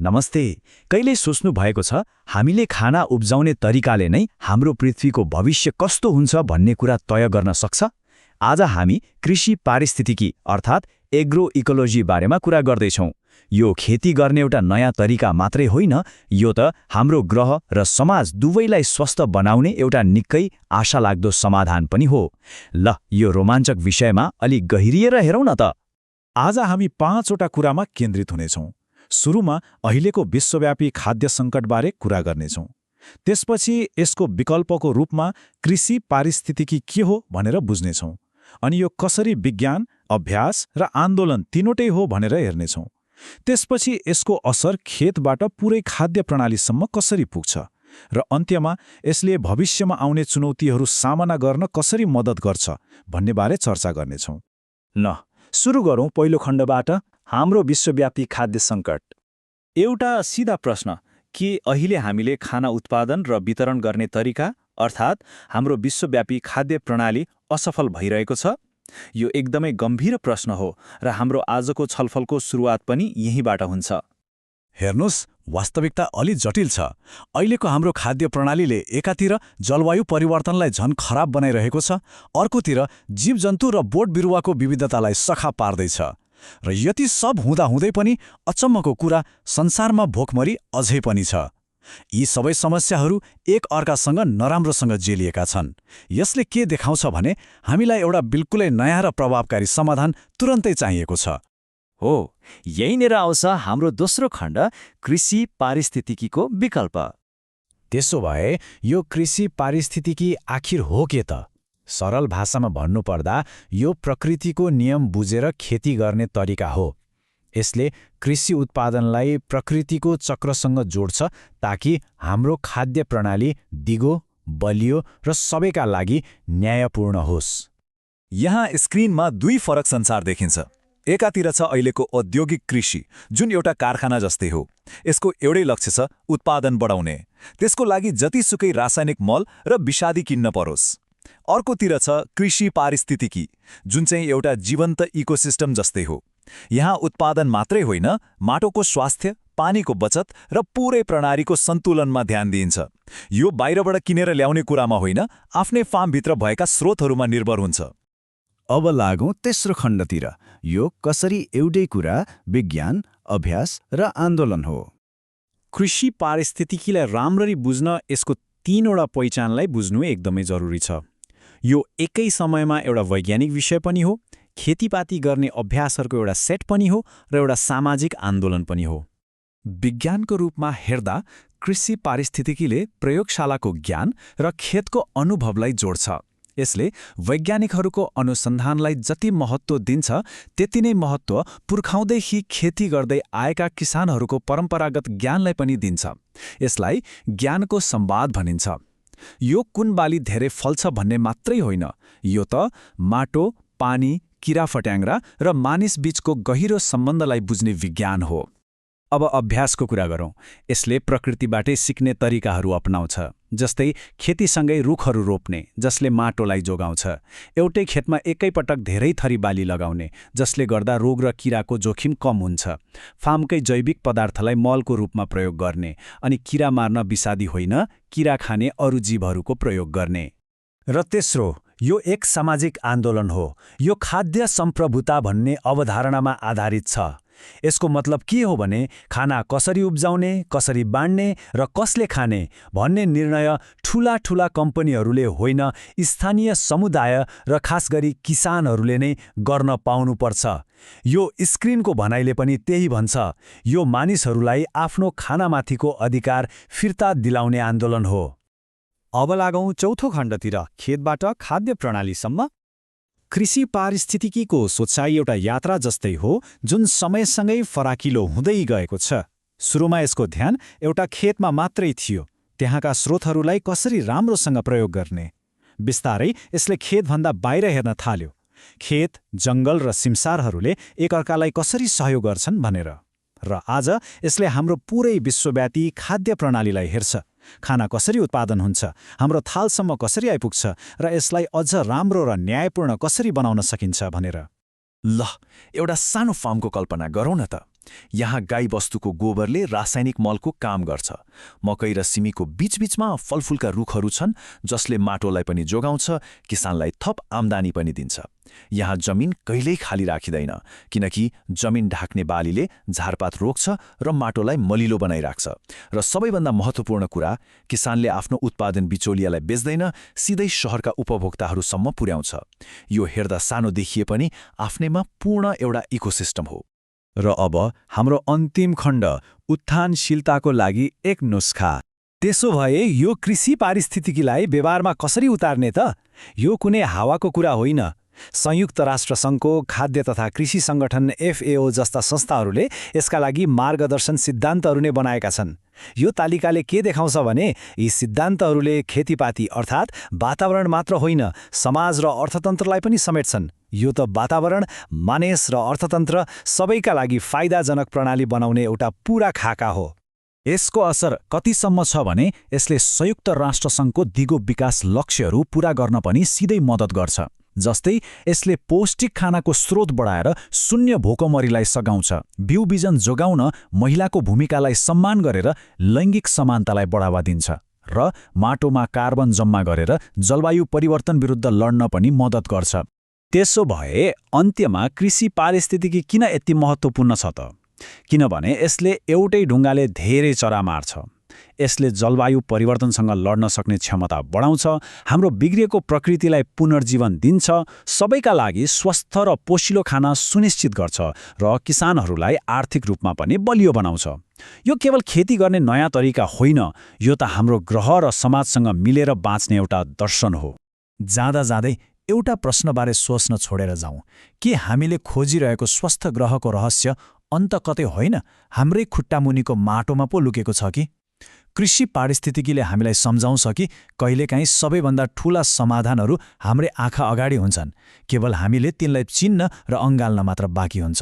नमस्ते। कहिले सोच्नु भएको छ हामीले खाना उब्जाउने तरिकाले नै हाम्रो पृथ्वीको भविष्य कस्तो हुन्छ भन्ने कुरा तय गर्न सक्छ? आज हामी कृषि पारिस्थितिकी अर्थात् एग्रो इकोलोजी बारेमा कुरा गर्दैछौँ। यो खेती गर्ने एउटा नयाँ तरिका मात्रै होइन, यो त हाम्रो ग्रह र समाज दुवैलाई स्वस्थ बनाउने एउटा निकै आशालाग्दो समाधान पनि हो। ल, यो रोमाञ्चक विषयमा अलि गहिरिएर हेरौँ न त। आज हामी 5वटा कुरामा केन्द्रित हुनेछौँ। सुरुमा अहिलेको विश्वव्यापी खाद्य सङ्कटबारे कुरा गर्नेछौँ। त्यसपछि यसको विकल्पको रूपमा कृषि पारिस्थितिकी के हो भनेर बुझ्नेछौँ। अनि यो कसरी विज्ञान, अभ्यास र आन्दोलन तीनवटै हो भनेर हेर्नेछौँ। त्यसपछि यसको असर खेतबाट पुरै खाद्य प्रणालीसम्म कसरी पुग्छ र अन्त्यमा यसले भविष्यमा आउने चुनौतीहरू सामना गर्न कसरी मद्दत गर्छ भन्नेबारे चर्चा गर्नेछौँ। ल, सुरु गरौँ पहिलो खण्डबाट, हाम्रो विश्वव्यापी खाद्य सङ्कट। एउटा सिधा प्रश्न, के अहिले हामीले खाना उत्पादन र वितरण गर्ने तरिका अर्थात् हाम्रो विश्वव्यापी खाद्य प्रणाली असफल भइरहेको छ? यो एकदमै गम्भीर प्रश्न हो र हाम्रो आजको छलफलको सुरुवात पनि यहीँबाट हुन्छ। हेर्नुहोस्, वास्तविकता अलि जटिल छ। अहिलेको हाम्रो खाद्य प्रणालीले एकातिर जलवायु परिवर्तनलाई झन खराब बनाइरहेको छ, अर्कोतिर जीवजन्तु र बोट बिरुवाको विविधतालाई सखा पार्दैछ। र यति सब हुँदाहुँदै पनि अचम्मको कुरा, संसारमा भोकमरी अझै पनि छ। यी सबै समस्याहरू एक अर्कासँग नराम्रोसँग जेलिएका छन्। यसले के देखाउँछ भने हामीलाई एउटा बिल्कुलै नयाँ र प्रभावकारी समाधान तुरन्तै चाहिएको छ। हो, यहीँनिर आउँछ हाम्रो दोस्रो खण्ड, कृषि पारिस्थितिकीको विकल्प। त्यसो भए यो कृषि पारिस्थितिकी आखिर हो के त? सरल भाषामा भन्नुपर्दा यो प्रकृतिको नियम बुझेर खेती गर्ने तरिका हो। यसले कृषि उत्पादनलाई प्रकृतिको चक्रसँग जोड्छ ताकि हाम्रो खाद्य प्रणाली दिगो, बलियो र सबैका लागि न्यायपूर्ण होस्। यहाँ स्क्रिनमा दुई फरक संसार देखिन्छ। एकातिर छ अहिलेको औद्योगिक कृषि, जुन एउटा कारखाना जस्तै हो। यसको एउटै लक्ष्य छ उत्पादन बढाउने। त्यसको लागि जतिसुकै रासायनिक मल र विषादी किन्न परोस्। अर्कोतिर छ कृषि पारिस्थितिकी, जुन चाहिँ एउटा जीवन्त इकोसिस्टम जस्तै हो। यहाँ उत्पादन मात्रै होइन, माटोको स्वास्थ्य, पानीको बचत र पूरै प्रणालीको सन्तुलनमा ध्यान दिइन्छ। यो बाहिरबाट किनेर ल्याउने कुरामा होइन, आफ्नै फार्मभित्र भएका स्रोतहरूमा निर्भर हुन्छ। अब लागौँ तेस्रो खण्डतिर। यो कसरी एउटै कुरा विज्ञान, अभ्यास र आन्दोलन हो। कृषि पारिस्थितिकीलाई राम्ररी बुझ्न यसको 3वटा पहिचानलाई बुझ्नु एकदमै जरुरी छ। यो एकै समयमा एउटा वैज्ञानिक विषय पनि हो, खेतीपाती गर्ने अभ्यासहरूको एउटा सेट पनि हो र एउटा सामाजिक आन्दोलन पनि हो। विज्ञानको रूपमा हेर्दा कृषि पारिस्थितिकीले प्रयोगशालाको ज्ञान र खेतको अनुभवलाई जोड्छ। यसले वैज्ञानिकहरूको अनुसन्धानलाई जति महत्त्व दिन्छ, त्यति नै महत्त्व पुर्खाउँदेखि खेती गर्दै आएका किसानहरूको परम्परागत ज्ञानलाई पनि दिन्छ। यसलाई ज्ञानको संवाद भनिन्छ। यो कुन बाली धेरै फल्छ भन्ने मात्रै होइन, यो त माटो, पानी, किराफट्याङ्ग्रा र मानिस बीचको गहिरो सम्बन्धलाई बुझ्ने विज्ञान हो। अब अभ्यासको कुरा गरौँ। यसले प्रकृतिबाटै सिक्ने तरिकाहरू अपनाउँछ, जस्तै खेतीसँगै रुखहरू रोप्ने, जसले माटोलाई जोगाउँछ। एउटै खेतमा एकैपटक धेरै थरी बाली लगाउने, जसले गर्दा रोग र किराको जोखिम कम हुन्छ। फार्मकै जैविक पदार्थलाई मलको रूपमा प्रयोग गर्ने, अनि किरा मार्न विषादी होइन, किरा खाने अरू जीवहरूको प्रयोग गर्ने। र तेस्रो, यो एक सामाजिक आन्दोलन हो। यो खाद्य सम्प्रभुता भन्ने अवधारणामा आधारित छ। यसको मतलब के हो भने खाना कसरी उब्जाउने, कसरी बाँड्ने र कसले खाने भन्ने निर्णय ठूला ठूला कम्पनीहरूले होइन, स्थानीय समुदाय र खास गरी किसानहरूले नै गर्न पाउनुपर्छ। यो स्क्रिनको भनाइले पनि त्यही भन्छ। यो मानिसहरूलाई आफ्नो खानामाथिको अधिकार फिर्ता दिलाउने आन्दोलन हो। अब लागौँ चौथो खण्डतिर, खेतबाट खाद्य प्रणालीसम्म। कृषि पारिस्थितिकीको सोचाइ एउटा यात्रा जस्तै हो, जुन समयसँगै फराकिलो हुँदै गएको छ। सुरुमा यसको ध्यान एउटा खेतमा मात्रै थियो, त्यहाँका स्रोतहरूलाई कसरी राम्रोसँग प्रयोग गर्ने। बिस्तारै यसले खेतभन्दा बाहिर हेर्न थाल्यो, खेत, जङ्गल र सिमसारहरूले एकअर्कालाई कसरी सहयोग गर्छन् भनेर। र आज यसले हाम्रो पुरै विश्वव्यापी खाद्य प्रणालीलाई हेर्छ। खाना कसरी उत्पादन हुन्छ, हाम्रो थालसम्म कसरी आइपुग्छ र यसलाई अझ राम्रो र न्यायपूर्ण कसरी बनाउन सकिन्छ भनेर। ल, एउटा सानो फार्मको कल्पना गरौँ न त। यहाँ गाईबस्तुको गोबरले रासायनिक मलको काम गर्छ। मकै र सिमीको बीचबीचमा फलफुलका रुखहरू छन् जसले माटोलाई पनि जोगाउँछ, किसानलाई थप आम्दानी पनि दिन्छ। यहाँ जमिन कहिल्यै खाली राखिँदैन, किनकि जमिन ढाक्ने बालीले झारपात रोक्छ र माटोलाई मलिलो बनाइराख्छ। र सबैभन्दा महत्त्वपूर्ण कुरा, किसानले आफ्नो उत्पादन बिचौलियालाई बेच्दैन, सिधै शहरका उपभोक्ताहरूसम्म पुर्याउँछ। यो हेर्दा सानो देखिए पनि आफ्नैमा पूर्ण एउटा इकोसिस्टम हो। र अब हाम्रो अन्तिम खण्ड, उत्थानशीलताको लागि एक नुस्खा। त्यसो भए यो कृषि पारिस्थितिकीलाई व्यवहारमा कसरी उतार्ने त? यो कुनै हावाको कुरा होइन। संयुक्त राष्ट्र सङ्घको खाद्य तथा कृषि सङ्गठन FAO जस्ता संस्थाहरूले यसका लागि मार्गदर्शन सिद्धान्तहरू नै बनाएका छन्। यो तालिकाले के देखाउँछ भने यी सिद्धान्तहरूले खेतीपाती अर्थात् वातावरण मात्र होइन, समाज र अर्थतन्त्रलाई पनि समेट्छन्। यो त वातावरण, मानिस र अर्थतन्त्र सबैका लागि फाइदाजनक प्रणाली बनाउने एउटा पूरा खाका हो। यसको असर कतिसम्म छ भने यसले संयुक्त राष्ट्रसङ्घको दिगो विकास लक्ष्यहरू पूरा गर्न पनि सिधै मद्दत गर्छ। जस्तै यसले पौष्टिक खानाको स्रोत बढाएर शून्य भोकमरीलाई सघाउँछ, बिउ बिजन जोगाउन महिलाको भूमिकालाई सम्मान गरेर लैङ्गिक समानतालाई बढावा दिन्छ र माटोमा कार्बन जम्मा गरेर जलवायु परिवर्तन विरुद्ध लड्न पनि मद्दत गर्छ। त्यसो भए अन्त्यमा कृषि पारिस्थितिकी किन यति महत्त्वपूर्ण छ त? किनभने यसले एउटै ढुङ्गाले धेरै चरा मार्छ। यसले जलवायु परिवर्तनसँग लड्न सक्ने क्षमता बढाउँछ, हाम्रो बिग्रिएको प्रकृतिलाई पुनर्जीवन दिन्छ, सबैका लागि स्वस्थ र पोषिलो खाना सुनिश्चित गर्छ र किसानहरूलाई आर्थिक रूपमा पनि बलियो बनाउँछ। यो केवल खेती गर्ने नयाँ तरिका होइन, यो त हाम्रो ग्रह र समाजसँग मिलेर बाँच्ने एउटा दर्शन हो। जाँदा जाँदै एउटा प्रश्नबारे सोच्न छोडेर जाउँ। के हामीले खोजिरहेको स्वस्थ ग्रहको रहस्य अन्त कतै होइन, हाम्रै खुट्टामुनिको माटोमा पो लुकेको छ कि? कृषि पारिस्थितिकीले हामीलाई सम्झाउँछ कि कहिलेकाहीँ सबैभन्दा ठूला समाधानहरू हाम्रै आँखा अगाडि हुन्छन्, केवल हामीले तिनलाई चिन्न र अँगाल्न मात्र बाँकी हुन्छ।